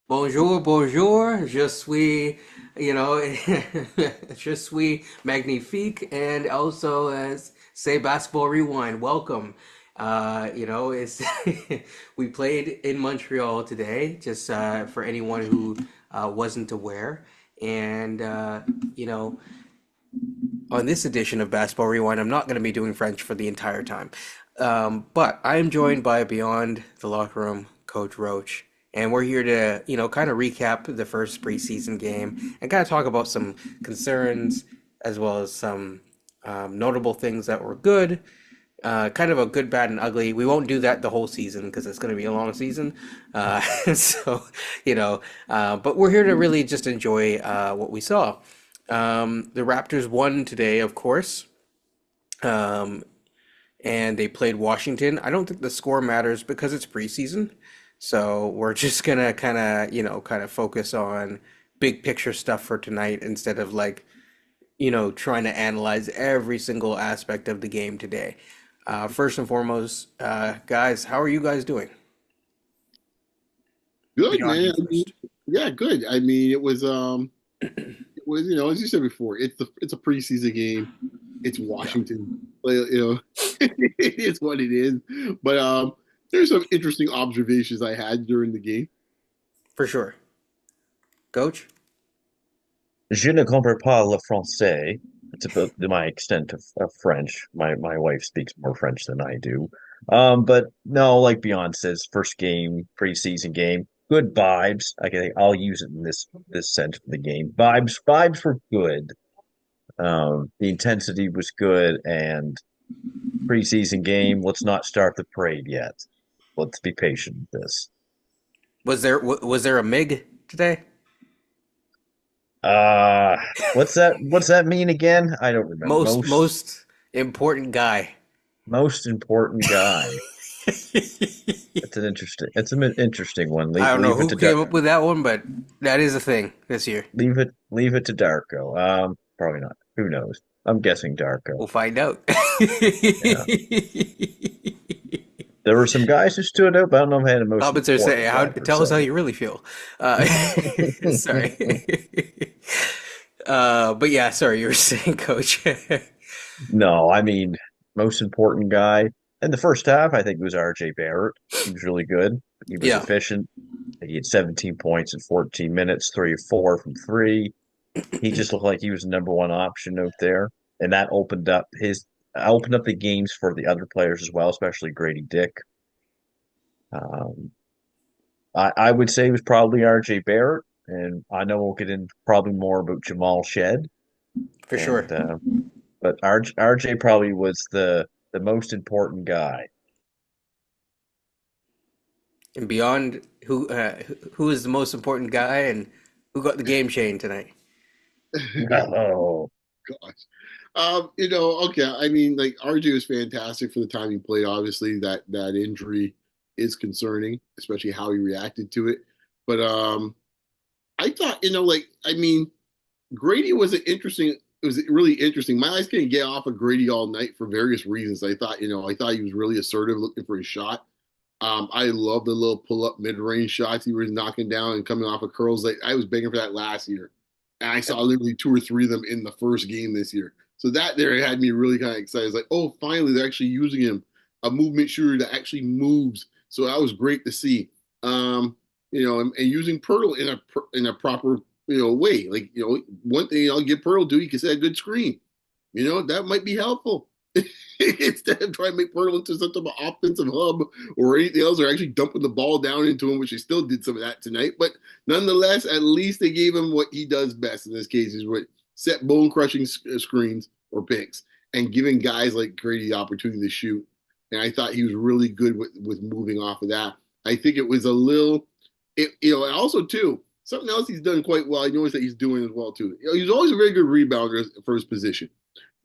Bonjour, bonjour. Je suis, you know, je suis magnifique, and also say basketball rewind. Welcome. It's we played in Montreal today, just for anyone who wasn't aware, and you know, on this edition of Basketball Rewind, I'm not going to be doing French for the entire time. But I am joined by Beyond the Locker Room, Coach Roach. And we're here to, kind of recap the first preseason game and kind of talk about some concerns as well as some notable things that were good. Kind of a good, bad, and ugly. We won't do that the whole season because it's going to be a long season. So, but we're here to really just enjoy what we saw. The Raptors won today, of course, um, and they played Washington. I don't think the score matters because it's preseason, so we're just gonna kind of focus on big picture stuff for tonight instead of trying to analyze every single aspect of the game today. First and foremost, guys, how are you guys doing? Good, Beyond man. you I mean, first. yeah, good. I mean, it was as you said before, it's a preseason game. It's Yeah, Washington. It's what it is. But there's some interesting observations I had during the game. for sure. Coach? Je ne comprends pas le français. It's about my extent of French. My wife speaks more French than I do. But no, like Beyond says, first game, preseason game, good vibes. I'll use it in this sense of the game. Vibes were good. The intensity was good, and preseason game. Let's not start the parade yet. Let's be patient with this. Was there a MIG today? Uh, what's that mean again? I don't remember. Most important guy. Most important guy. It's an interesting one. I don't know Leave it who to came up with that one, but that is a thing this year. leave it to Darko. Probably not. Who knows? I'm guessing Darko. We'll find out. Yeah. There were some guys who stood up. I don't know if I had the most Comments are saying, important "How? guy per Tell us how se. you really feel." Uh, sorry. But yeah, sorry, you were saying, Coach. No, I mean most important guy. In the first half, I think it was RJ Barrett. He was really good. He was Yeah, efficient. He had 17 points in 14 minutes, 3 of 4 from three. He just looked like he was the number one option out there, and that opened up the games for the other players as well, especially Grady Dick. Um, I would say it was probably R.J. Barrett, and I know we'll get in probably more about Jamal Shed, for sure. and but RJ probably was the most important guy. And beyond, who is the most important guy, and who got the game chain tonight? Oh, Gosh. Okay. I mean, like RJ was fantastic for the time he played. Obviously, that injury is concerning, especially how he reacted to it. But I thought, I mean, Grady was an interesting. It was really interesting. My eyes couldn't get off of Grady all night for various reasons. I thought he was really assertive, looking for his shot. I love the little pull-up mid-range shots he was knocking down and coming off of curls. Like I was begging for that last year, and I saw literally two or three of them in the first game this year. So that there had me really kind of excited. I was like, oh, finally they're actually using him, a movement shooter that actually moves. So that was great to see. And using Pirtle in a proper way. Like one thing I'll give Pirtle do, he can set a good screen. That might be helpful. Instead of trying to make Pirtle into some type of offensive hub or anything else, or actually dumping the ball down into him, which they still did some of that tonight. But nonetheless, at least they gave him what he does best in this case, is what set bone crushing screens or picks and giving guys like Grady the opportunity to shoot. And I thought he was really good with moving off of that. I think it was a little, and also too, something else he's done quite well. I noticed that he's doing as well too. He's always a very good rebounder for his position.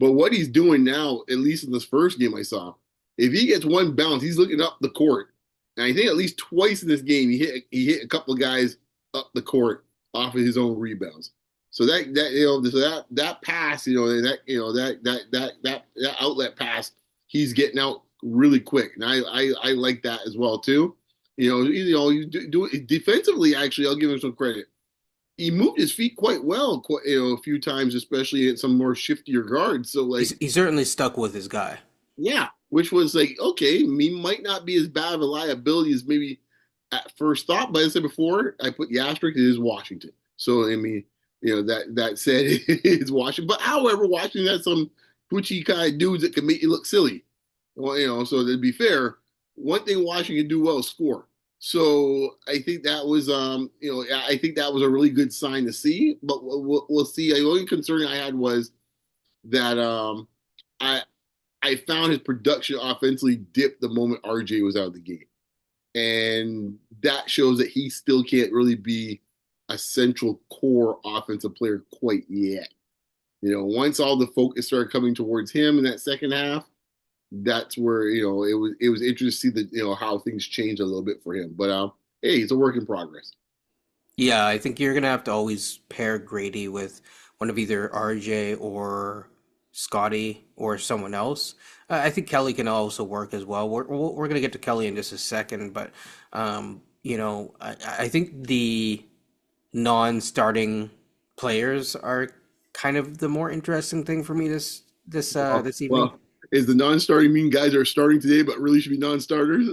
But what he's doing now, at least in this first game I saw, if he gets one bounce, he's looking up the court. And I think at least twice in this game he hit a couple of guys up the court off of his own rebounds. So that pass, that outlet pass, he's getting out really quick, and I like that as well too. You do it defensively. Actually, I'll give him some credit. He moved his feet quite well, a few times, especially at some more shiftier guards. So like, He's certainly stuck with his guy. yeah, which was like, okay, he might not be as bad of a liability as maybe at first thought. But as I said before, I put the asterisk, it is Washington. So I mean, that said, it's Washington. But however, Washington has some twitchy kind of dudes that can make you look silly. Well, so to be fair, one thing Washington do well is score. So I think that was, I think that was a really good sign to see. But we'll see. The only concern I had was that I I found his production offensively dipped the moment RJ was out of the game, and that shows that he still can't really be a central core offensive player quite yet. Once all the focus started coming towards him in that second half, that's where it was interesting to see how things changed a little bit for him. But hey, it's a work in progress. Yeah, I think you're gonna have to always pair Grady with one of either RJ or Scotty or someone else. I think Kelly can also work as well. We're gonna get to Kelly in just a second, but I think the non-starting players are kind of the more interesting thing for me this evening. Well, is the non-starting mean guys are starting today, but really should be non-starters?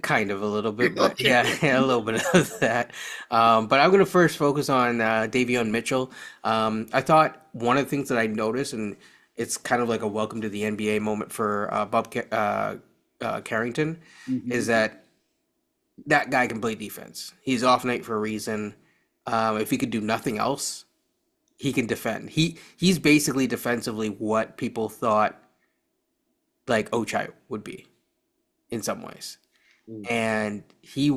Kind of a little bit, but Okay. yeah, a little bit of that. But I'm going to first focus on Davion Mitchell. I thought one of the things that I noticed, and it's kind of like a welcome to the NBA moment for Carrington, is Mhm. that guy can play defense. He's off night for a reason. If he could do nothing else, he can defend. He's basically defensively what people thought like Ochai would be in some ways. And he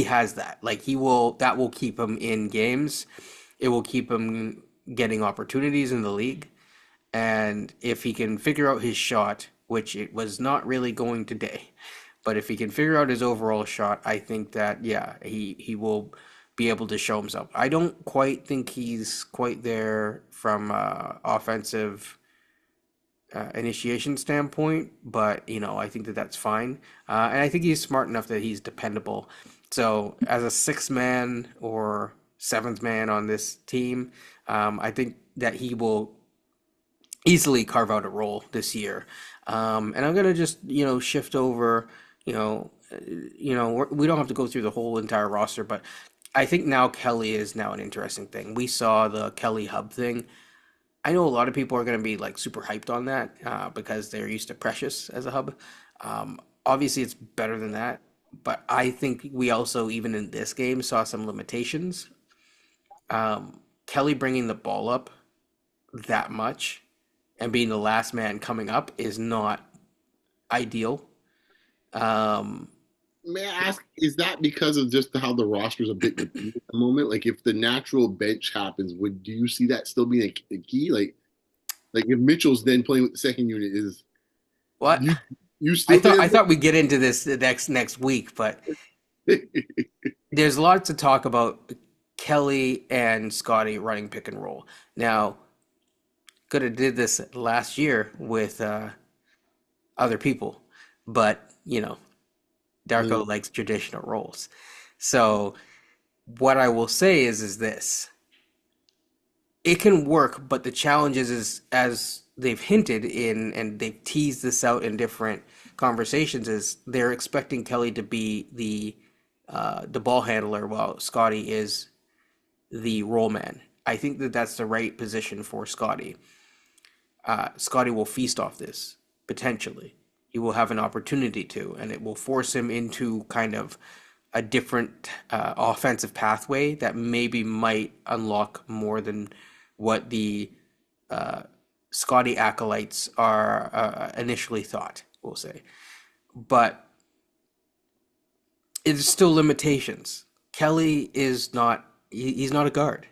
has that. Like that will keep him in games. It will keep him getting opportunities in the league. And if he can figure out his shot, which it was not really going today, but if he can figure out his overall shot, I think that yeah, he will be able to show himself. I don't quite think he's quite there from offensive initiation standpoint, but I think that that's fine, and I think he's smart enough that he's dependable. So as a sixth man or seventh man on this team, I think that he will easily carve out a role this year. And I'm gonna just shift over. We don't have to go through the whole entire roster, but I think now Kelly is now an interesting thing. We saw the Kelly Hub thing. I know a lot of people are going to be like super hyped on that because they're used to Precious as a hub. Obviously, it's better than that, but I think we also, even in this game, saw some limitations. Kelly bringing the ball up that much and being the last man coming up is not ideal. Um, May I ask, is that because of just how the roster's a bit depleted at the moment? Like, if the natural bench happens, do you see that still being a key? Like if Mitchell's then playing with the second unit, is what you you still I think thought we'd get into this the next week, but that? there's a lot to talk about Kelly and Scotty running pick and roll. Now, could have did this last year with other people, but Darko likes traditional roles. So what I will say is this: it can work, but the challenge is as they've hinted in and they've teased this out in different conversations, is they're expecting Kelly to be the ball handler while Scotty is the roll man. I think that that's the right position for Scotty. Scotty will feast off this potentially. He will have an opportunity to, and it will force him into kind of a different offensive pathway that maybe might unlock more than what the uh, Scotty acolytes are initially thought, we'll say. But it's still limitations. Kelly is not, he's not a guard.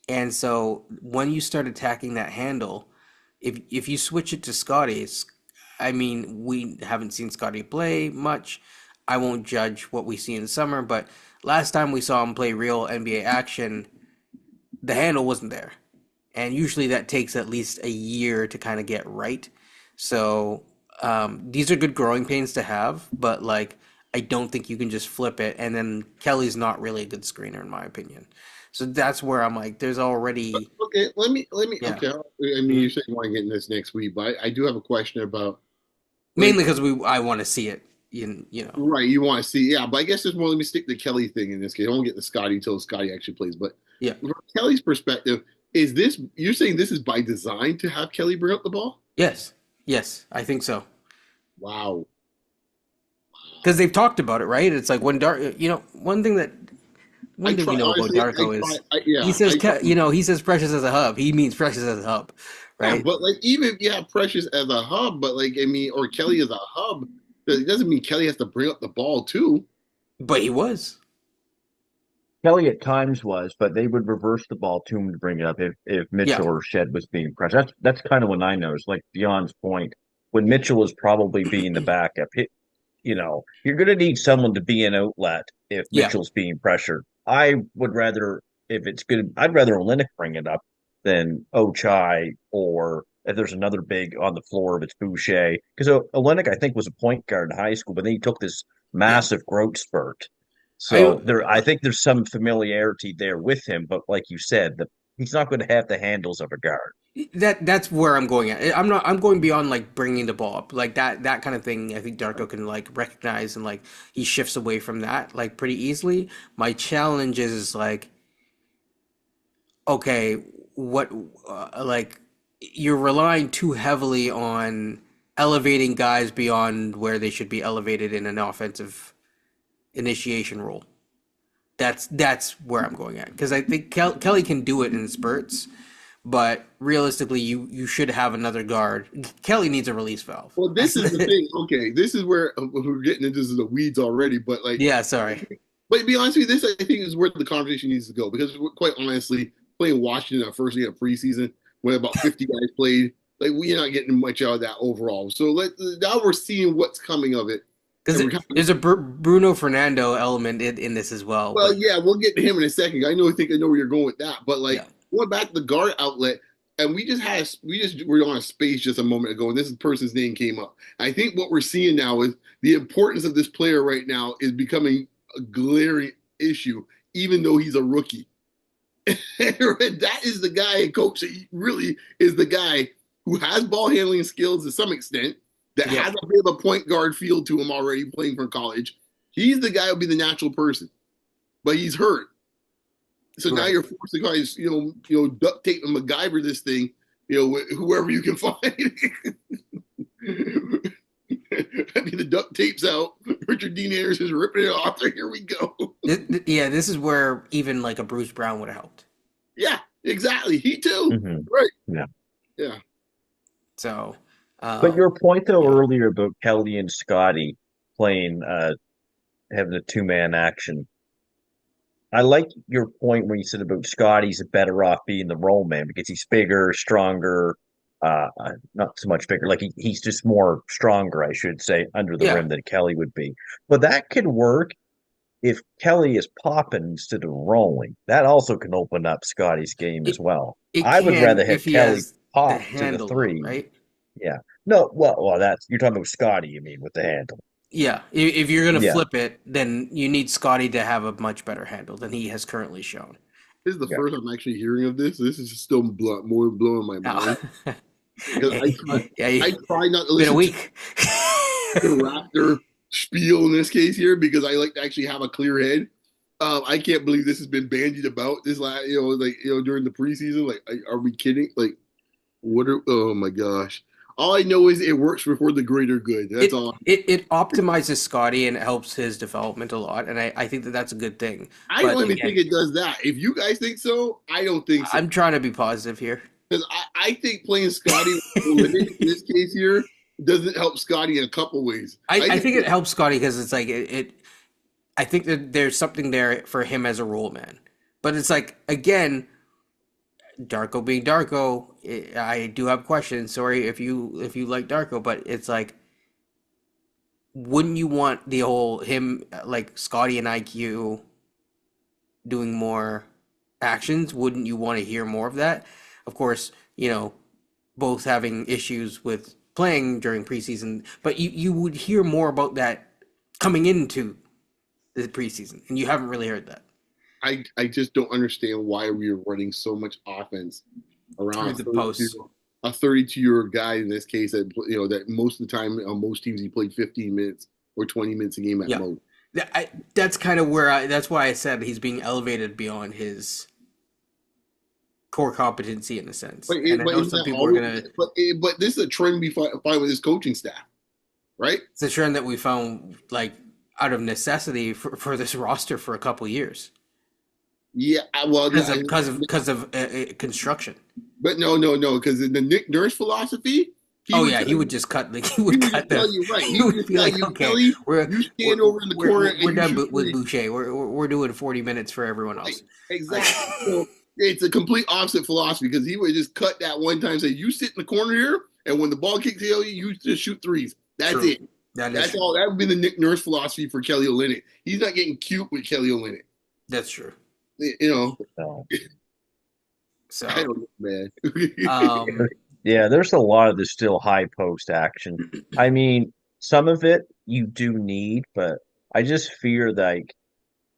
And so when you start attacking that handle, if you switch it to Scotty, I mean, we haven't seen Scotty play much. I won't judge what we see in the summer, but last time we saw him play real NBA action, the handle wasn't there. And usually that takes at least a year to kind of get right. So these are good growing pains to have, but like I don't think you can just flip it. And then Kelly's not really a good screener, in my opinion. So that's where I'm like, there's already, Okay, let me. yeah. Okay, I mean, Mhm. you said you want to get in this next week, but I do have a question about Mainly like because I want to see it, you know. right. You want to see, yeah, but I guess there's more. Let me stick the Kelly thing in this case. I won't get the Scotty until Scotty actually plays. But Yeah. from Kelly's perspective, is this you're saying this is by design to have Kelly bring up the ball? Yes. Yes, I think so. Wow. Because they've talked about it, right? It's like when I one thing we try know about honestly. I Darko try. is Yeah, I try. He says Precious as a hub. He means Precious as a hub, Yeah, right? but like even if you have Precious as a hub, but like I mean, or Kelly as a hub, that doesn't mean Kelly has to bring up the ball too. But he was. Kelly at times was, but they would reverse the ball to him to bring it up if Yeah. Mitchell or Shed was being pressed. That's kind of when I noticed, like Dion's point, when Mitchell was probably being the backup. You're going to need someone to be an outlet if Yeah. Mitchell's being pressured. I would rather, if it's good, I'd rather Olynyk bring it up than Ochai, or if there's another big on the floor, if it's Boucher. Because Olynyk, I think, was a point guard in high school, but then he took this Yeah. massive growth spurt. I So I think there's some familiarity there with him, but like you said, he's not going to have the handles of a guard. that's where I'm going at. I'm going beyond like bringing the ball up. Like that kind of thing I think Darko can like recognize, and like he shifts away from that like pretty easily. My challenge is like, okay, what like you're relying too heavily on elevating guys beyond where they should be elevated in an offensive initiation role. That's where I'm going at, because I think Kelly can do it in spurts, but realistically, you should have another guard. Kelly needs a release valve. Well, this is the thing. Okay, this is where we're getting into the weeds already. But like, Yeah, sorry. but to be honest with you, this I think is where the conversation needs to go because quite honestly, playing Washington our first day of preseason when about 50 guys played, like we're not getting much out of that overall. So now we're seeing what's coming of it, and Because we're kind of, there's a Bruno Fernando element in this as well. well, But yeah, we'll get to him in a second. I know where you're going with that, but like yeah, going back to the guard outlet. And we just were on a space just a moment ago, and this person's name came up. I think what we're seeing now is the importance of this player right now is becoming a glaring issue, even though he's a rookie. That is the guy, coach, that really is the guy who has ball handling skills to some extent, that yeah, has a bit of a point guard feel to him already playing for college. He's the guy who'll be the natural person, but he's hurt. So now right. you're forcing guys, duct tape and MacGyver this thing, whoever you can find. I mean, the duct tape's out. Richard Dean Anderson's ripping it off. Here we go. Yeah, this is where even like a Bruce Brown would have helped. Yeah, exactly. He too. Mm-hmm. Right. Yeah. Yeah. So, But your point though yeah, earlier about Kelly and Scotty playing, having a two-man action. I like your point when you said about Scotty's better off being the role man because he's bigger, stronger, not so much bigger, like he's just more stronger, I should say, under the yeah, rim than Kelly would be. But that could work if Kelly is popping instead of rolling. That also can open up Scotty's game as it well. it I would can rather have if he Kelly has the pop to the handle though, three. right? Yeah. No, well, that's you're talking about Scotty, you mean, with the handle. Yeah, if you're gonna Yeah. flip it, then you need Scotty to have a much better handle than he has currently shown. This is the Yeah. first I'm actually hearing of this. This is still more blowing my Now, mind because yeah, I try not to been a listen to week. the Raptor spiel in this case here because I like to actually have a clear head. I can't believe this has been bandied about this last, during the preseason. Like, are we kidding? Like, oh my gosh. All I know is it works for the greater good. That's It all. it optimizes Scotty and it helps his development a lot, and I think that that's a good thing. I But don't even think again, it does that. If you guys think so, I don't think so. I'm trying to be positive here. Because I think playing Scotty in this case here doesn't help Scotty in a couple ways. I think it helps Scotty because it's like I think that there's something there for him as a role man. But it's like again, Darko being Darko, I do have questions. Sorry if you like Darko, but it's like, wouldn't you want the whole him like Scotty and IQ doing more actions? Wouldn't you want to hear more of that? Of course, both having issues with playing during preseason, but you would hear more about that coming into the preseason, and you haven't really heard that I just don't understand why we are running so much offense around through the posts. a 32-year-old guy in this case that that most of the time on most teams he played 15 minutes or 20 minutes a game at Yeah, most. that's kind of where that's why I said he's being elevated beyond his core competency in a sense. And I But know isn't some that people are always, gonna. but this is a trend we find with this coaching staff, right? It's a trend that we found like out of necessity for this roster for a couple years Yeah, well, because of construction. but no, because in the Nick Nurse philosophy, he Oh would yeah, tell he would you, just cut like he would just tell you right. he He would would just be tell like, you, okay, Kelly, we're you we're stand over in the corner we're and you done shoot with three. Boucher. We're doing 40 minutes for everyone Right, else. Like, exactly. So it's a complete opposite philosophy because he would just cut that one time, say, "You sit in the corner here, and when the ball kicks to you just shoot threes. That's true. it. That is That's true. all. That would be the Nick Nurse philosophy for Kelly Olynyk. He's not getting cute with Kelly Olynyk. That's true. You know, So, I So, don't know, man. um, yeah, there's a lot of the still high post action. I mean, some of it you do need, but I just fear like,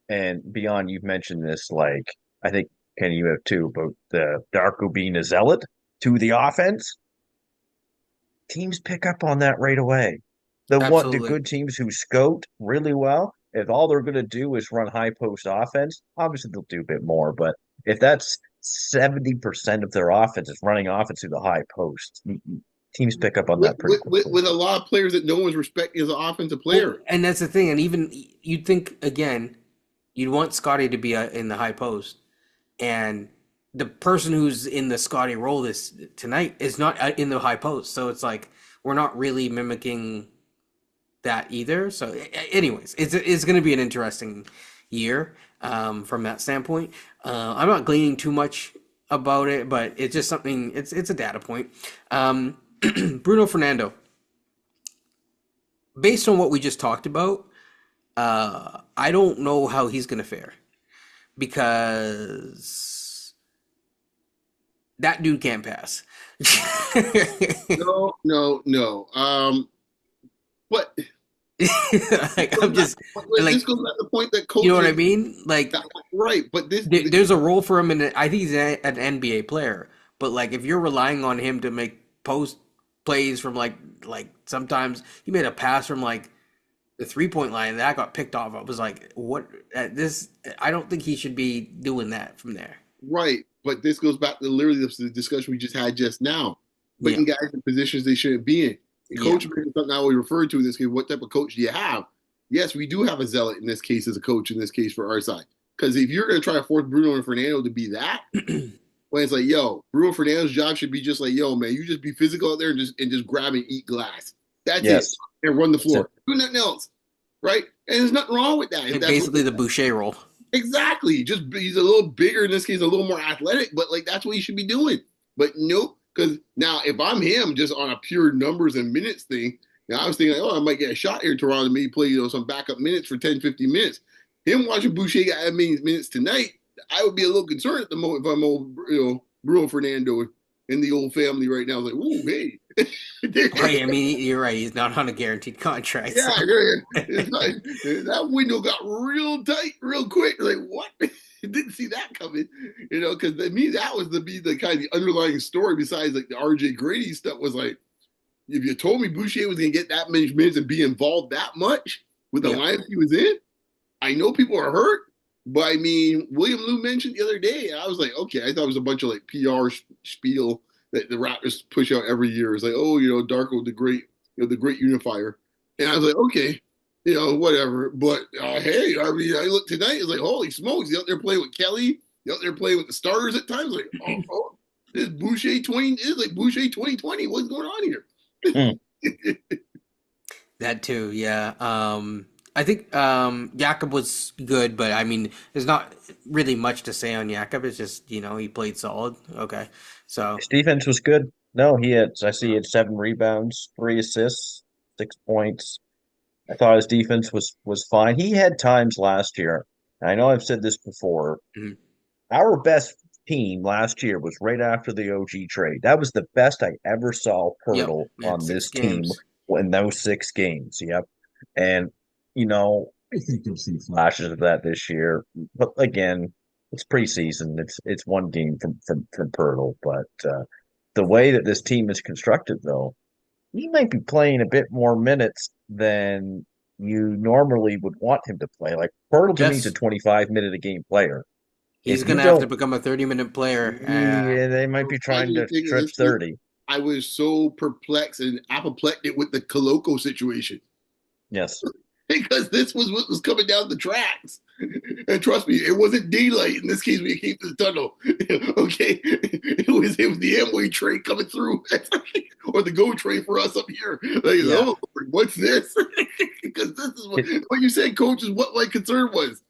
and beyond, you've mentioned this, like, I think, Kenny, you have too, but the Darko being a zealot to the offense, teams pick up on that right away. The absolutely. good teams who scout really well, if all they're going to do is run high post offense, obviously they'll do a bit more. But if that's 70% of their offense is running offense through the high post, teams pick up on with, that pretty quickly. with a lot of players that no one's respecting as an offensive Well, player. and that's the thing. And even you'd think again, you'd want Scotty to be in the high post, and the person who's in the Scotty role this tonight is not in the high post. So it's like we're not really mimicking that either. So, anyways, it's going to be an interesting year from that standpoint. I'm not gleaning too much about it, but it's just something. It's a data point. Bruno Fernando, based on what we just talked about, I don't know how he's going to fare because that dude can't pass. No. But Like I'm just like this goes back to the point that you know what I coaches mean? Like right, but there's a role for him in it. I think he's an NBA player, but like if you're relying on him to make post plays from like sometimes he made a pass from like the 3-point line that got picked off. I was like, what? This I don't think he should be doing that from there. right, but this goes back to literally the discussion we just had just now, Yeah, putting guys in positions they shouldn't be in. And yeah, coach is something I always refer to in this case. What type of coach do you have? Yes, we do have a zealot in this case as a coach in this case for our side. Because if you're going to try to force Bruno and Fernando to be that, when it's like, yo, Bruno Fernando's job should be just like, yo, man, you just be physical out there and just grab and eat glass. That's it. Yes, And run the that's it. floor. Do nothing else. Right? And there's nothing wrong with that. If like that's what basically the Boucher role. exactly. Just he's a little bigger in this case, a little more athletic, but like that's what he should be doing. But nope. Because now if I'm him just on a pure numbers and minutes thing, now I was thinking, oh, I might get a shot here in Toronto, maybe play, some backup minutes for 10, 15 minutes. Him watching Boucher get that many minutes tonight, I would be a little concerned at the moment if I'm old, Bruno Fernando in the old family right now. I was like, ooh, hey. Right, I mean you're right. He's not on a guaranteed contract. So. It's not, that window got real tight, real quick. Like what? Didn't see that coming, because to me that was the kind of the underlying story. Besides like the RJ Gradey stuff was like, if you told me Boucher was going to get that many minutes and be involved that much with the Yeah, lineup he was in, I know people are hurt, but I mean, William Lou mentioned the other day, and I was like, okay, I thought it was a bunch of like PR spiel that the Raptors push out every year. It's like, oh, Darko the great unifier, and I was like, okay, whatever. But hey, I mean, I look tonight, it's like, holy smokes, he's out there playing with Kelly, he's out there playing with the starters at times. Like, this Boucher 20 is like Boucher 2020. What's going on here? Mm. that too. Yeah. I think Jakob was good, but I mean, there's not really much to say on Jakob. It's just he played solid. Okay, so His defense was good. No, I see he had 7 rebounds, 3 assists, 6 points. I thought his defense was fine. He had times last year. I know I've said this before. mhm. Our best team last year was right after the OG trade. That was the best I ever saw Yep, Pirtle we had on six this team games. in those 6 games. Yep. And, I think you'll see flashes of that this year. But again, it's preseason. It's one game from Pirtle, but the way that this team is constructed, though, he might be playing a bit more minutes than you normally would want him to play. Like Pirtle to me is a Yes, 25-minute a game player. he's If you gonna have to don't, become a 30-minute player. yeah, they might The be trying funny to thing trip is, 30. I was so perplexed and apoplectic with the Coloco situation Yes. because this was what was coming down the tracks. And trust me, it wasn't daylight in this case when it came to the tunnel. Okay, it was the Amway train coming through, or the GO train for us up here. Like, Yeah. oh, what's this? Because this is what you said, coach, is what my concern was.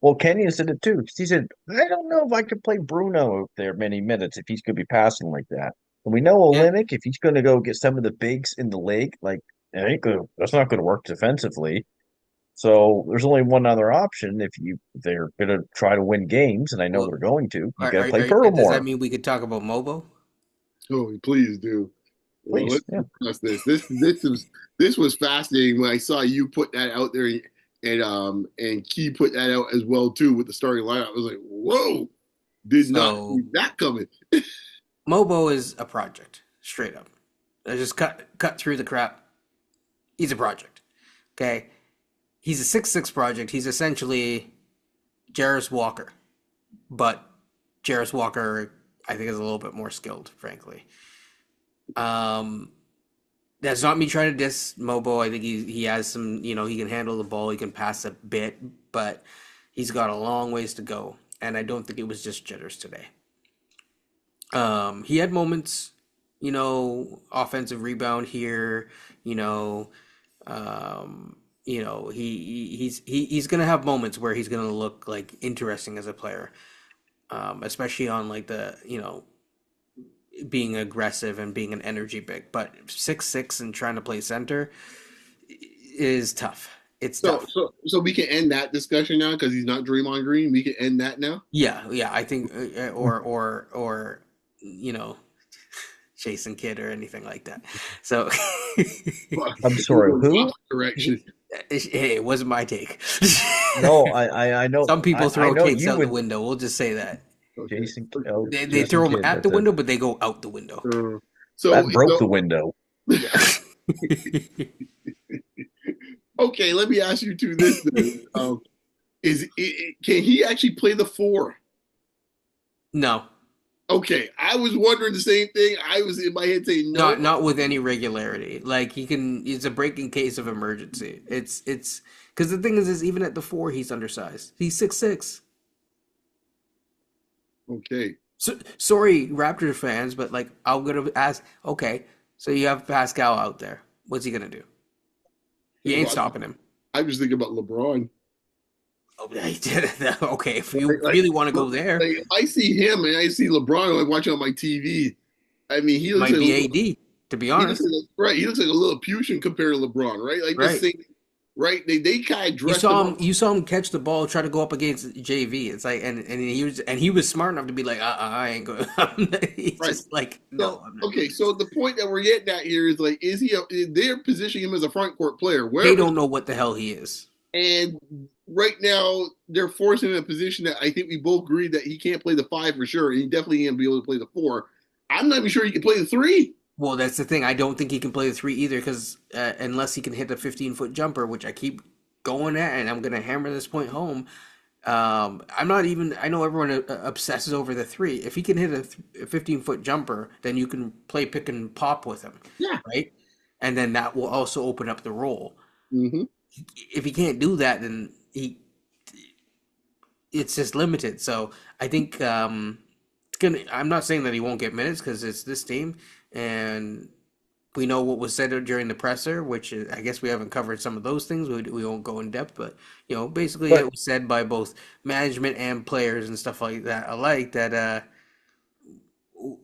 Well, Kenyon said it too. He said, I don't know if I could play Bruno out there many minutes if he's going to be passing like that. And we know Yeah. Olenek, if he's going to go get some of the bigs in the league, like, that's not going to work defensively. So there's only one other option if they're going to try to win games, and I know Well, they're going to. You got to play does that Perlmore. mean we could talk about Mobo? Oh, please do. Well, Please. let's Yeah. discuss this. This was fascinating when I saw you put that out there, and Key put that out as well too with the starting lineup. I was like, whoa, did not see So that coming. Mobo is a project, straight up. I just cut through the crap. He's a project. Okay. He's a 6'6" project. He's essentially Jarris Walker. But Jarris Walker, I think, is a little bit more skilled, frankly. Um, that's not me trying to diss Mobo. I think he has some, he can handle the ball, he can pass a bit, but he's got a long ways to go. And I don't think it was just jitters today. He had moments, offensive rebound here, you know, he's gonna have moments where he's gonna look like interesting as a player, especially on like being aggressive and being an energy big. But 6'6" and trying to play center is tough. It's So, tough. so we can end that discussion now because he's not Draymond Green. We can end that now. Yeah, yeah. I think, or you know, Jason Kidd or anything like that. So, I'm sorry, who? Correction. hey, it wasn't my take. No, I know. Some people I throw know takes you out the would, window. We'll just say that Okay. they Jason throw them Kidd. at the window, but they go out the window. So, That broke so the window. Yeah. okay, let me ask you two this. Then. Can he actually play the four? No, Okay, I was wondering the same thing. I was in my head saying no. not with any regularity. Like he can, it's a break in case of emergency. It's because the thing is even at the four, he's undersized. He's 6'6". Okay. So, sorry, Raptors fans, but like I'm gonna ask. Okay, so you have Pascal out there. What's he gonna do? He ain't stopping him. I'm just thinking about LeBron. Oh, yeah, he did it. Okay, if you Like, really want to go there, like, I see him and I see LeBron like watching on my TV. I mean, he looks might like a be little, AD. To be he looks honest, like right. He looks like a Lilliputian compared to LeBron, right? Like this right? thing, right? They kind of You dressed him saw him. up. You saw him catch the ball, try to go up against JV. It's like, and he was smart enough to be like, I ain't going. He's Right. just like, no, So I'm not. okay, so the point that we're getting at here is like, they're positioning him as a front court player, They wherever, don't know what the hell he is. and right now they're forcing him in a position that I think we both agree that he can't play the five for sure, and he definitely can't be able to play the four. I'm not even sure he can play the three. Well, that's the thing. I don't think he can play the three either, because unless he can hit a 15-foot jumper, which I keep going at, and I'm gonna hammer this point home. I'm not even. I know everyone obsesses over the three. If he can hit a 15-foot jumper, then you can play pick and pop with him, Yeah. right? And then that will also open up the role. Mm-hmm. If he can't do that, then it's just limited. So I think it's gonna. I'm not saying that he won't get minutes because it's this team, and we know what was said during the presser, which is, I guess we haven't covered some of those things. We won't go in depth, but basically But it was said by both management and players and stuff like that alike that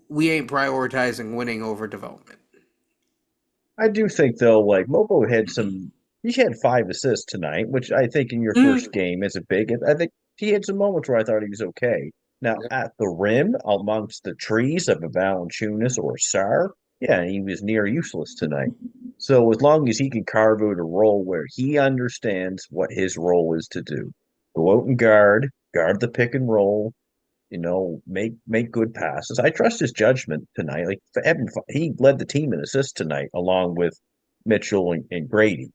we ain't prioritizing winning over development. I do think though, like Mobo had he had 5 assists tonight, which I think in your Mm, first game is a big. I think he had some moments where I thought he was okay. Now Yeah. at the rim, amongst the trees of a Valanciunas or a Sar, Yeah, he was near useless tonight. So as long as he can carve out a role where he understands what his role is to do, go out and guard the pick and roll, make good passes. I trust his judgment tonight. Like he led the team in assists tonight, along with Mitchell and Gradey.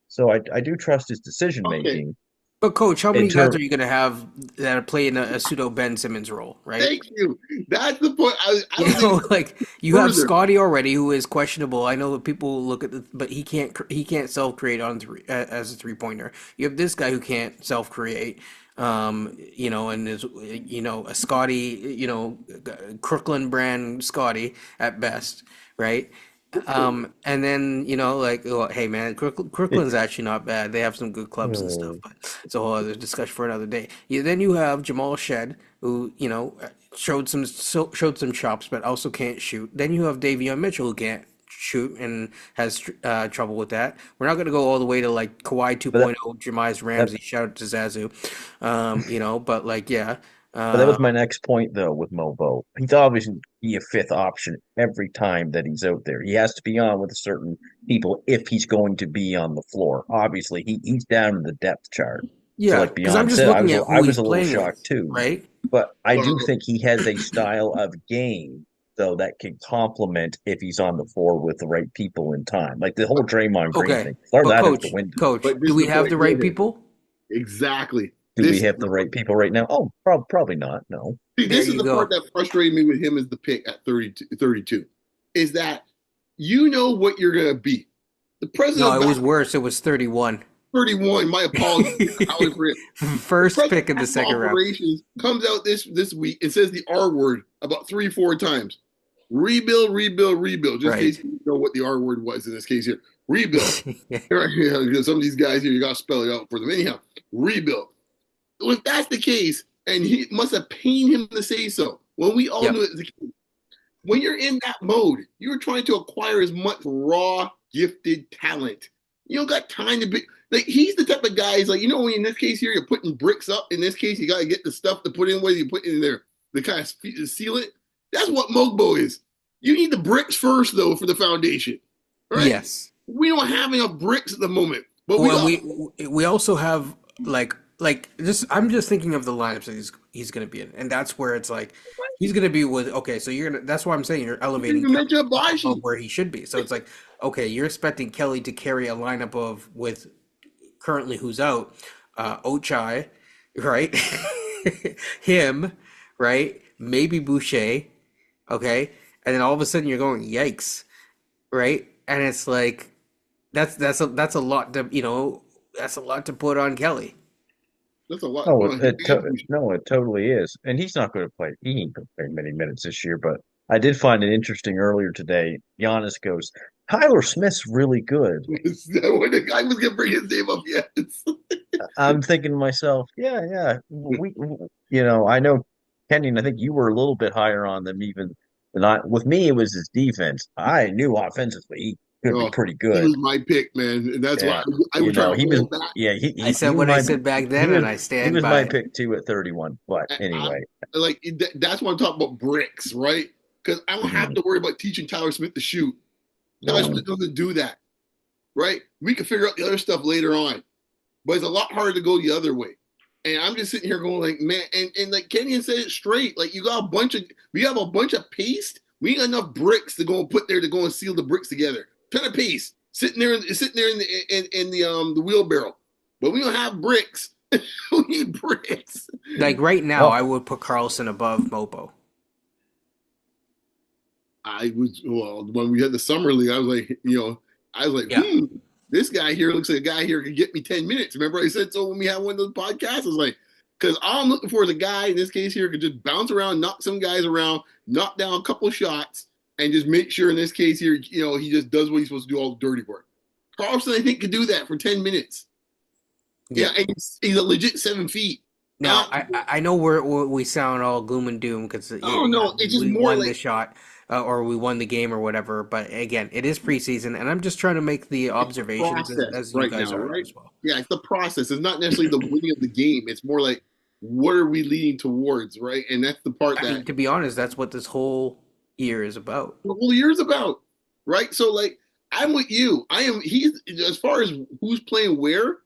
So I do trust his decision Okay, making But coach, how in many guys term. are you going to have that are playing a pseudo Ben Simmons role, right? thank you. That's the point. I You was even know, like you have further. Scotty already, who is questionable. I know that people look at the, but he can't self create on three as a 3 pointer. You have this guy who can't self create, and is a Scotty, Crooklyn brand Scotty at best, right? And then like, well, hey man, Crooklyn's actually not bad. They have some good clubs and stuff, but it's a whole other discussion for another day. Then you have Jamal Shed, who showed some chops, but also can't shoot. Then you have Davion Mitchell, who can't shoot and has trouble with that. We're not going to go all the way to like Kawhi But 2.0, Jemize that, Ramsey. Shout out to Zazu, but like yeah. But that Uh, was my next point, though, with Mogbo. He's obviously be a fifth option every time that he's out there. He has to be on with certain people if he's going to be on the floor. Obviously, he's down in the depth chart. So, yeah, like because I'm beyond just said, looking at I who was he's a little playing shocked with, too. right? But I Uh, do think he has a style of game, though, that can complement if he's on the floor with the right people in time. Like the whole Draymond Green Okay, thing. Throw but that out the window. coach, but this do is we the have point the right here. people? Exactly. Do we This is have the right people right now? Oh, probably not. No. See, There this is you the part go. that frustrated me with him as the pick at 32, is that you know what you're going to be. The president No, of it was basketball, worse. It was 31. 31, my apologies, accounted for it. The First president pick of in the basketball second round. operations comes out this week and says the R word about 3, 4 times. Rebuild, rebuild, rebuild. Just in Right. case you know what the R word was in this case here. Rebuild. Some of these guys here, you got to spell it out for them. Anyhow, rebuild. Well, if that's the case, and he must have pained him to say so, when we all knew Yep. it was the case. When you're in that mode, you're trying to acquire as much raw, gifted talent. You don't got time to be like he's the type of guy. He's like, when in this case here, you're putting bricks up. In this case, you got to get the stuff to put in. Whether you put in there, the kind of seal it. That's what Mogbo is. You need the bricks first, though, for the foundation. All right? Yes. We don't have enough bricks at the moment, but we Well, and got. we also have like just I'm just thinking of the lineups that he's gonna be in, and that's where it's like he's gonna be with okay. So you're gonna that's why I'm saying you're You didn't elevating even Kelly mention above Abaji. where he should be. So it's like okay, you're expecting Kelly to carry a lineup of with currently who's out, Ochai, right? Him, right? Maybe Boucher, okay, and then all of a sudden you're going yikes, right? And it's like that's a lot to that's a lot to put on Kelly. That's a lot. No, Well, no, it totally is. And he's not going to play. He ain't going to play many minutes this year. But I did find it interesting earlier today. Giannis goes, Tyler Smith's really good. when the guy was gonna bring his name up, yes. I'm thinking to myself, yeah. I know Kenyon, I think you were a little bit higher on them even than I. With me, it was his defense. I knew offensively he could be Oh, pretty he good. was my pick, man, and that's why Yeah. I would try to He was, hold back. yeah, I said he was what I my, said back he then, was, and I he stand was by my it. pick too at 31. But I, anyway, like that's why I'm talking about bricks, right? Because I don't have mhm. to worry about teaching Tyler Smith to shoot. Tyler No. Smith doesn't do that, right? We can figure out the other stuff later on, but it's a lot harder to go the other way. And I'm just sitting here going like, man, and like Kenyon said it straight. Like we have a bunch of paste. We ain't got enough bricks to go and put there to go and seal the bricks together. Ton of paste sitting there in the wheelbarrow, but we don't have bricks. We need bricks. Like right now, Well, I would put Carlson above Mobo. When we had the summer league, I was like, Yeah. this guy here looks like a guy here could get me 10 minutes. Remember I said so when we had one of those podcasts? I was like, because all I'm looking for is a guy in this case here could just bounce around, knock some guys around, knock down a couple shots, and just make sure in this case here, he just does what he's supposed to do, all the dirty work. Carlson, I think, could do that for 10 minutes. Yeah. Yeah, and he's a legit 7 feet. Now I know we sound all gloom and doom because Oh no, it's just we more won the like shot or we won the game or whatever. But again, it is preseason, and I'm just trying to make the it's the observations process as you right guys now, are right? as well. Yeah, it's the process. It's not necessarily the winning of the game. It's more like what are we leading towards, right? And that's the part I mean, that to be honest, that's what this whole year is about. the whole year's about. right? So like I'm with you. He's as far as who's playing where,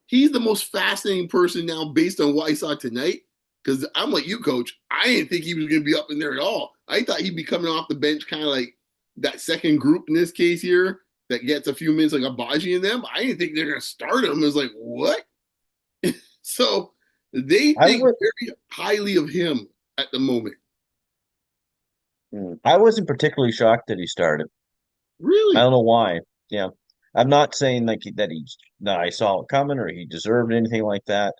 he's the most fascinating person now based on what I saw tonight. Because I'm like you, coach. I didn't think he was gonna be up in there at all. I thought he'd be coming off the bench kind of like that second group in this case here that gets a few minutes like Abaji and them. I didn't think they're gonna start him. I was like, what? So they I think would. very highly of him at the moment. I wasn't particularly shocked that he started. I Really? don't know why. Yeah, I'm not saying that I saw it coming or he deserved anything like that.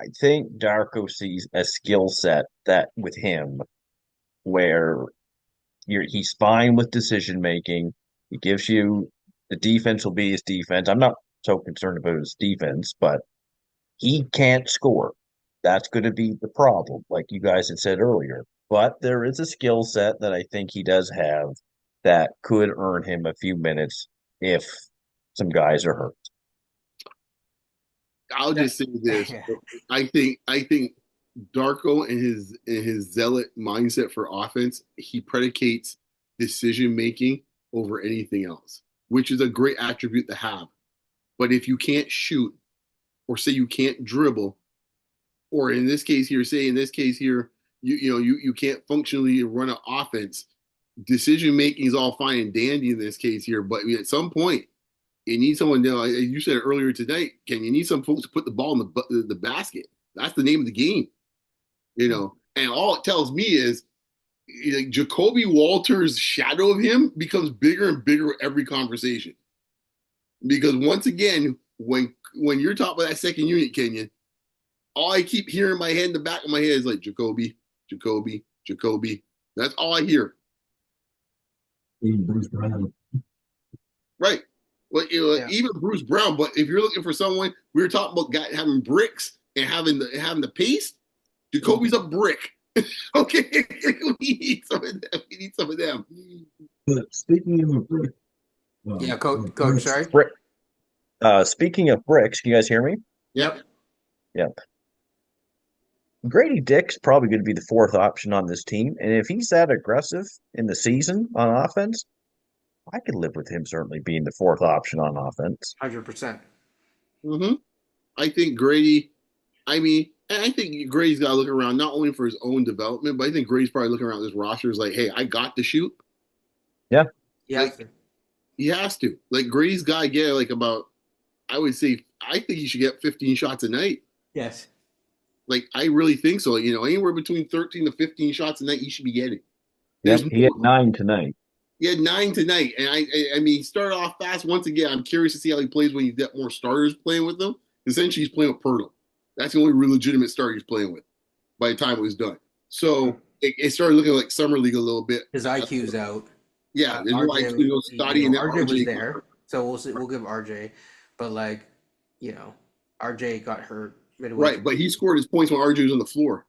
I think Darko sees a skill set that with him where he's fine with decision making. He gives you the defense will be his defense. I'm not so concerned about his defense, but he can't score. That's going to be the problem, like you guys had said earlier. But there is a skill set that I think he does have that could earn him a few minutes if some guys are hurt. I'll just say this. Yeah. I think Darko and his zealot mindset for offense, he predicates decision making over anything else, which is a great attribute to have. But if you can't shoot, or say you can't dribble, or in this case here, say in this case here, you can't functionally run an offense. Decision making is all fine and dandy in this case here, but at some point you need someone. You said earlier tonight, Ken. You need some folks to put the ball in the basket. That's the name of the game. And all it tells me is like Jacoby Walter's shadow of him becomes bigger and bigger with every conversation. Because once again, when you're talking about that second unit, Kenyon, all I keep hearing in my head in the back of my head is like Jacoby, Jacoby, Jacoby. That's all I hear. Bruce Brown. Right. Well, Yeah. even Bruce Brown. But if you're looking for someone, we were talking about having bricks and having the pace. Jacoby's a brick. Okay, we need some of them. We need some of them. But speaking of a brick, Yeah, coach, bricks. sorry. Speaking of bricks, can you guys hear me? Yep. Yep. Yeah. Grady Dick's probably going to be the fourth option on this team. And if he's that aggressive in the season on offense, I could live with him certainly being the fourth option on offense. 100%. Mm-hmm. I think Gradey. I mean, and I think Grady's got to look around not only for his own development, but I think Grady's probably looking around this roster is like, hey, I got to shoot. Yeah. Yes. Like he has to. Like Grady's got to get like about. I would say I think he should get 15 shots a night. Yes. Like I really think so. Anywhere between 13 to 15 shots a night he should be getting. There's Yep. He had no, 9 tonight. he had 9 tonight, and I mean he started off fast. Once again, I'm curious to see how he plays when you get more starters playing with him. Essentially, he's playing with Pirtle. That's the only real legitimate starter he's playing with by the time it was done. Mm. So it started looking like summer league a little bit. His IQ's out. Yeah, there's no like RJ, Scotty and then RJ was RJ. there, so we'll give RJ, but like, RJ got hurt midway Right, through. but he scored his points when RJ was on the floor.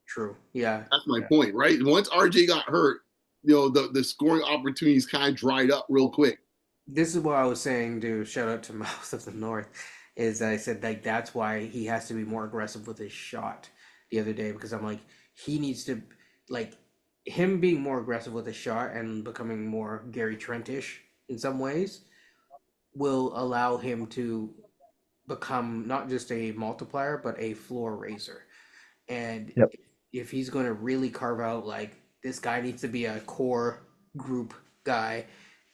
True. Yeah. That's my Yeah. point, right? Once RJ got hurt, the scoring opportunities kind of dried up real quick. This is what I was saying, dude. Shout out to Mouth of the North. Is that I said like that's why he has to be more aggressive with his shot the other day because I'm like he needs to like him being more aggressive with his shot and becoming more Gary Trent-ish in some ways will allow him to become not just a multiplier but a floor raiser. And Yep. if he's going to really carve out like this guy needs to be a core group guy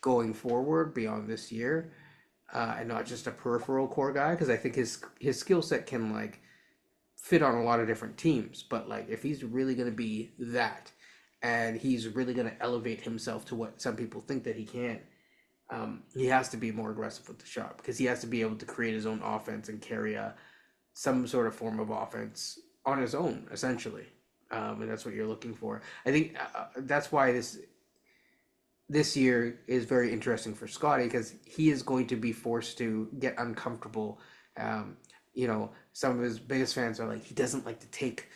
going forward beyond this year, and not just a peripheral core guy, because I think his skill set can like fit on a lot of different teams. But like if he's really going to be that, and he's really going to elevate himself to what some people think that he can, he has to be more aggressive with the shot because he has to be able to create his own offense and carry some sort of form of offense on his own, essentially. And that's what you're looking for. I think that's why this year is very interesting for Scotty because he is going to be forced to get uncomfortable. Some of his biggest fans are like, he doesn't like to take,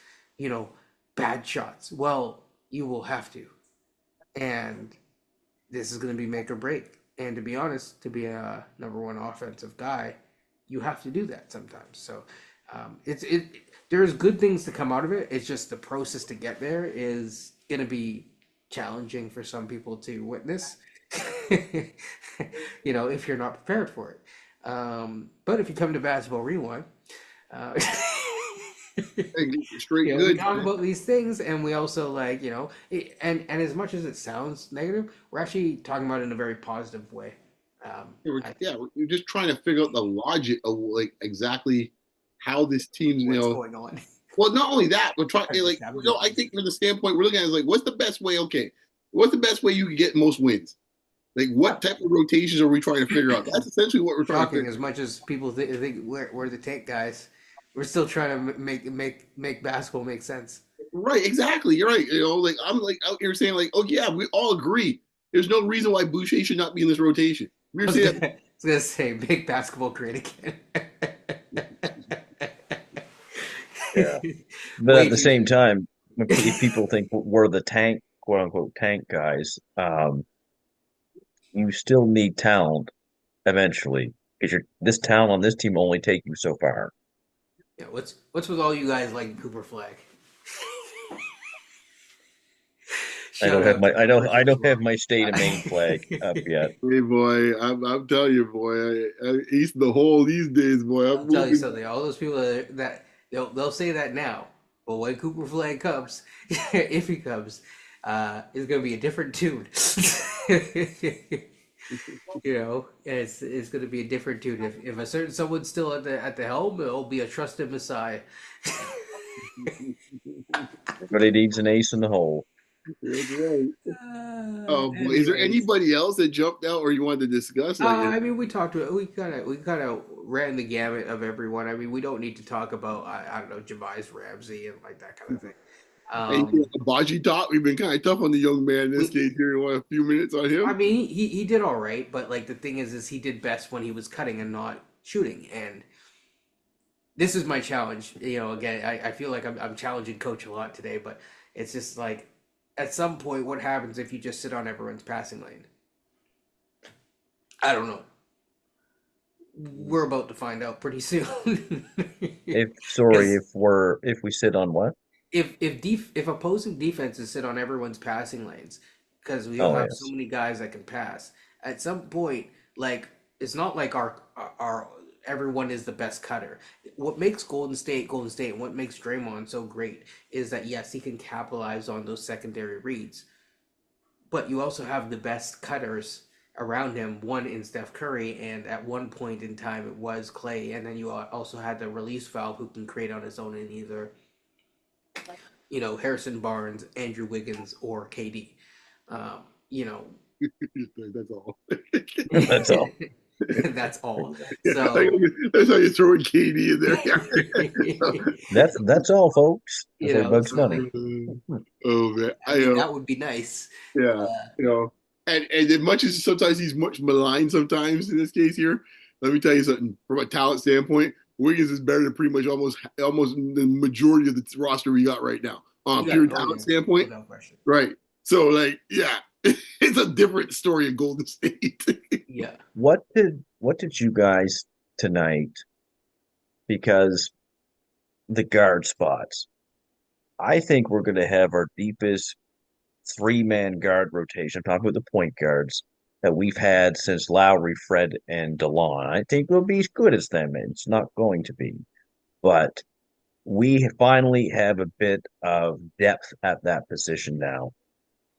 bad shots. Well, you will have to. And this is going to be make or break. And to be honest, to be a number one offensive guy, you have to do that sometimes. So there's good things to come out of it. It's just the process to get there is going to be challenging for some people to witness. if you're not prepared for it. But if you come to Basketball Rewind, uh, Hey, straight we goods, talk man. about these things, and we also like, and as much as it sounds negative, we're actually talking about it in a very positive way. I think We're just trying to figure out the logic of like exactly how this team's, what's going on. well, not only that, we're trying I'm just, like, I'm just I think from the standpoint we're looking at is like, what's the best way? Okay, what's the best way you can get most wins? Like, what type of rotations are we trying to figure out? That's essentially what we're trying to shocking. figure As much as people think we're the tank guys, we're still trying to make basketball make sense. out. Right, exactly. You're right. Like I'm like out here saying like, oh yeah, we all agree. There's no reason why Boucher should not be in this rotation. We I were was saying, gonna, I was gonna say, make basketball great again. Yeah. But at Way the too same soon. time, if people think we're the tank, quote unquote, tank guys, you still need talent eventually because this talent on this team will only take you so far. Yeah, what's with all you guys like Cooper Flag? Shout out to I my don't personal have drop. my state of Maine flag up yet. hey boy, I'm telling you, boy, east of the hole these days, boy. I'll I'm tell you moving. something. All those people that they'll say that now, but when Cooper Flag comes, if he comes, it's gonna be a different tune. It's gonna be a different tune. If a certain someone's still at the helm, it'll be a trusted Messiah. Everybody needs an ace in the hole. That's right. Oh boy, is there Anyways, anybody else that jumped out or you wanted to discuss? Like, I mean, we kind of ran the gamut of everyone. I mean, we don't need to talk about I don't know Jabais Ramsey and like that kind of thing. anything Um, Baji talk? We've been kind of tough on the young man in this we case here. You want a few minutes on I him? mean, he did all right, but like the thing is he did best when he was cutting and not shooting. And this is my challenge. Again, I feel like I'm challenging coach a lot today, but it's just like at some point, what happens if you just sit on everyone's passing lane? I don't know. We're about to find out pretty soon. Sorry, Because if we sit on what? if opposing defenses sit on everyone's passing lanes, because we Oh have so yes. many guys that can pass, at some point, like it's not like our everyone is the best cutter. What makes Golden State, and what makes Draymond so great is that yes, he can capitalize on those secondary reads, but you also have the best cutters around him. One in Steph Curry, and at one point in time it was Clay, and then you also had the release valve who can create on his own in either Harrison Barnes, Andrew Wiggins, or KD. Um, you know, That's all. That's all. that's all. So, That's how you throw in KD in there. That's all, folks. That's like Bugs so Bunny. like, Oh man, I mean, that would be nice. yeah, Uh, and as much as sometimes he's much maligned, sometimes in this case here, let me tell you something. From a talent standpoint, Wiggins is better than pretty much almost the majority of the roster we got right now. Pure oh talent yeah, standpoint, without question. right? So like, yeah, it's a different story in Golden State. Yeah, What did you guys tonight? Because the guard spots. I think we're going to have our deepest three-man guard rotation. I'm talking about the point guards that we've had since Lowry, Fred, and DeLon. I think we'll be as good as them. It's not going to be, but we finally have a bit of depth at that position now.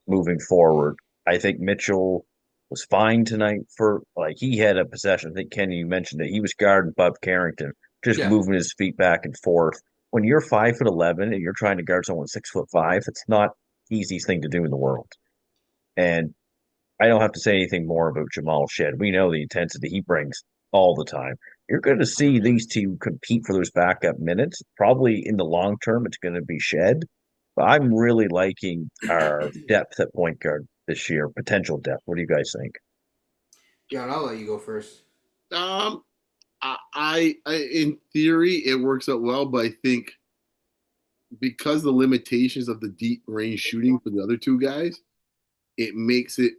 Moving forward, I think Mitchell was fine tonight for like he had a possession. I think Kenny you mentioned that he was guarding Bub Carrington, just yeah, moving his feet back and forth. When you're 5'11" and you're trying to guard someone 6'5", it's not the easiest thing to do in the world. And I don't have to say anything more about Jamal Shed. We know the intensity he brings all the time. You're going to see these two compete for those backup minutes. Probably in the long term, it's going to be Shed. But I'm really liking our depth at point guard this year, potential depth. What do you guys think? yeah. And I'll let you go first. um, in theory, it works out well, but I think because the limitations of the deep range shooting for the other two guys, it makes it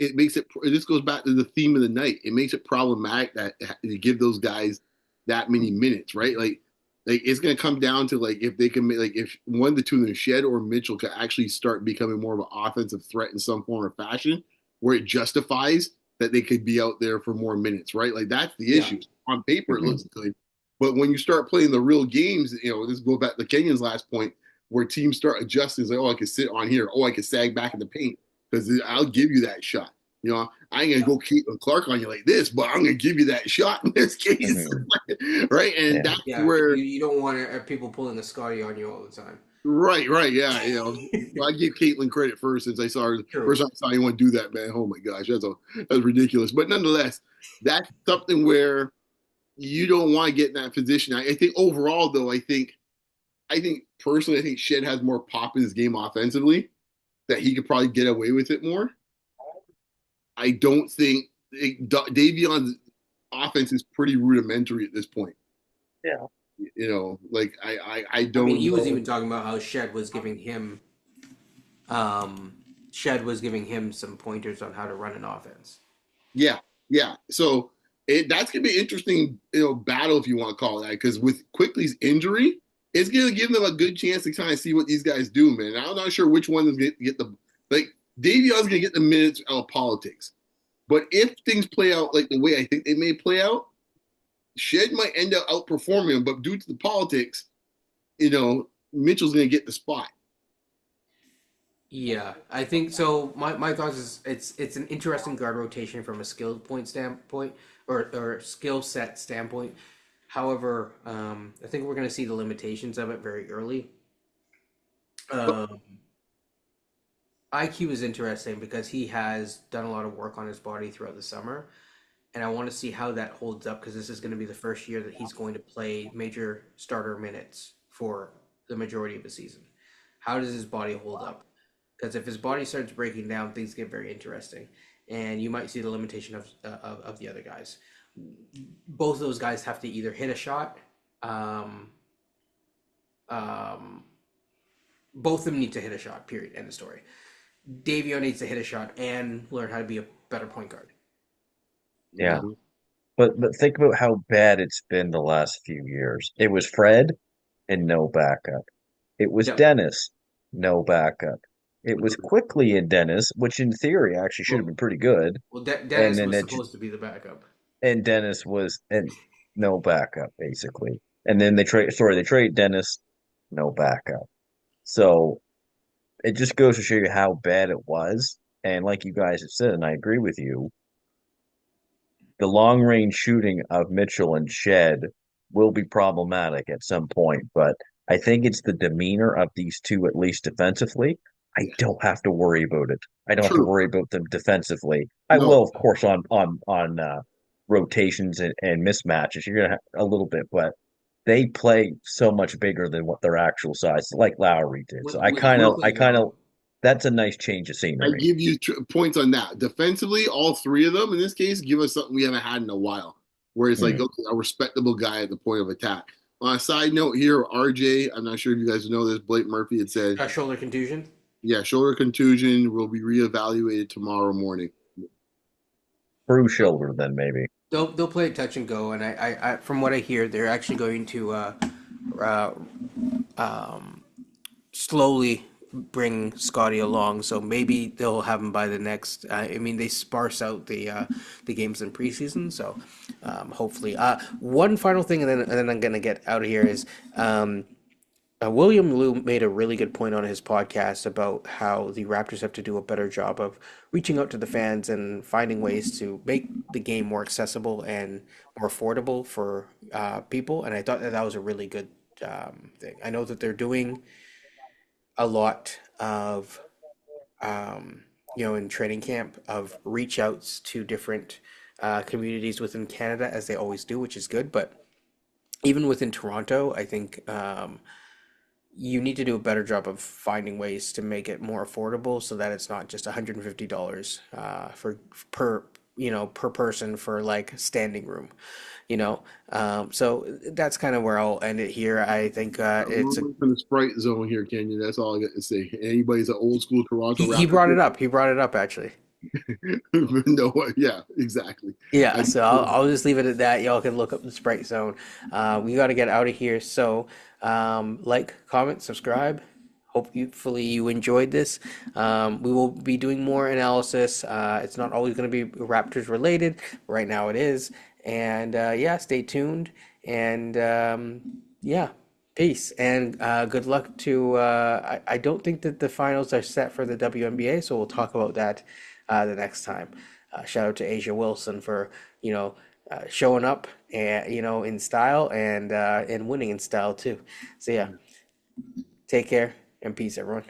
this goes back to the theme of the night. It makes it problematic that to give those guys that many minutes, right? Like it's going to come down to like if they can make like if one of the two of them, Shed or Mitchell, could actually start becoming more of an offensive threat in some form or fashion, where it justifies that they could be out there for more minutes, right? Like that's the Yeah. issue. On paper, it Mhm. looks good, but when you start playing the real games, this go back to Kenyon's last point, where teams start adjusting. It's like, oh, I can sit on here. Oh, I can sag back in the paint because I'll give you that shot. I ain't gonna go Caitlin Clark on you like this, but I'm gonna give you that shot in this case, Mhm. right? And Yeah. that's Yeah, where, you don't want people pulling a Scotty on you all the time. right, yeah. I give Caitlin credit first since I saw her. True. First time I saw anyone do that, man. Oh my gosh, that's ridiculous. But nonetheless, that's something where you don't want to get in that position. I think overall, though, I think personally, I think Shed has more pop in his game offensively that he could probably get away with it more. I don't think Davion's offense is pretty rudimentary at this point. Yeah. Like I I mean, don't he was know. even talking about how um, Shed was giving him some pointers on how to run an offense. Yeah, yeah. So that's gonna be an interesting, battle if you want to call it that, because with Quickly's injury, it's gonna give them a good chance to kind of see what these guys do, man. I'm not sure which one is gonna get the like. Davion's gonna get the minutes out of politics, but if things play out like the way I think they may play out, Shed might end up outperforming him, but due to the politics, Mitchell's gonna get the spot. Yeah, I think so. My thoughts is it's an interesting guard rotation from a skill point standpoint or skill set standpoint. However, I think we're going to see the limitations of it very early. But Um, IQ is interesting because he has done a lot of work on his body throughout the summer, and I want to see how that holds up because this is going to be the first year that he's going to play major starter minutes for the majority of the season. How does his body hold up? Because if his body starts breaking down, things get very interesting, and you might see the limitation of the other guys. Both of those guys have to either hit a shot. Um, um, both of them need to hit a shot. Period. End of story. Davio needs to hit a shot and learn how to be a better point guard. Yeah. Mhm. But think about how bad it's been the last few years. It was Fred and no backup. It was Yep. Dennis, no backup. It was Quickly and Dennis, which in theory actually should have Well, been pretty good. And Dennis then was it supposed to be the backup. and Dennis was and no backup basically. And then they trade Dennis, no backup. So it just goes to show you how bad it was. And like you guys have said, and I agree with you, the long range shooting of Mitchell and Shed will be problematic at some point, but I think it's the demeanor of these two, at least defensively. I Yeah, don't have to worry about it. I don't have to true. worry about them defensively. I No, will, of course, on rotations and mismatches. You're gonna have a little bit, but they play so much bigger than what their actual size, like Lowry did. So With no. I Quickly kind of, though, that's a nice change of I scenery. give you points on that. Defensively, all three of them in this case give us something we haven't had in a while, where it's like, Hmm. okay, a respectable guy at the point of attack. On a side note here, RJ, I'm not sure if you guys know this, Blake Murphy had said, shoulder contusion. yeah, shoulder contusion will be reevaluated tomorrow morning. Through shoulder, then maybe. They'll play touch and go, and I from what I hear, they're actually going to uh, slowly bring Scotty along. So maybe they'll have him by the next. I mean, they sparse out the games in preseason, so hopefully. One final thing, and then I'm gonna get out of here is. William Liu made a really good point on his podcast about how the Raptors have to do a better job of reaching out to the fans and finding ways to make the game more accessible and more affordable for people. And I thought that that was a really good thing. I know that they're doing a lot of, in training camp of reach outs to different communities within Canada, as they always do, which is good. But even within Toronto, I think. You need to do a better job of finding ways to make it more affordable so that it's not just $150 for per person for like standing room, you know. So that's kind of where I'll end it here. I think it's a From the Sprite zone here, Kenya. That's all I got to say. Anybody's an old school Toronto he Raptor brought it up. He brought it up actually. no, yeah, exactly. Yeah, I, so I'll just leave it at that. Y'all can look up the Sprite Zone. We got to get out of here. So, like, comment, subscribe. Hopefully you enjoyed this. We will be doing more analysis. It's not always going to be Raptors related. Right now it is. And yeah, stay tuned. And yeah, peace. And good luck to. I don't think that the finals are set for the WNBA, so we'll talk about that the next time. Shout out to Asia Wilson for, showing up and in style and winning in style too. So yeah, take care and peace, everyone.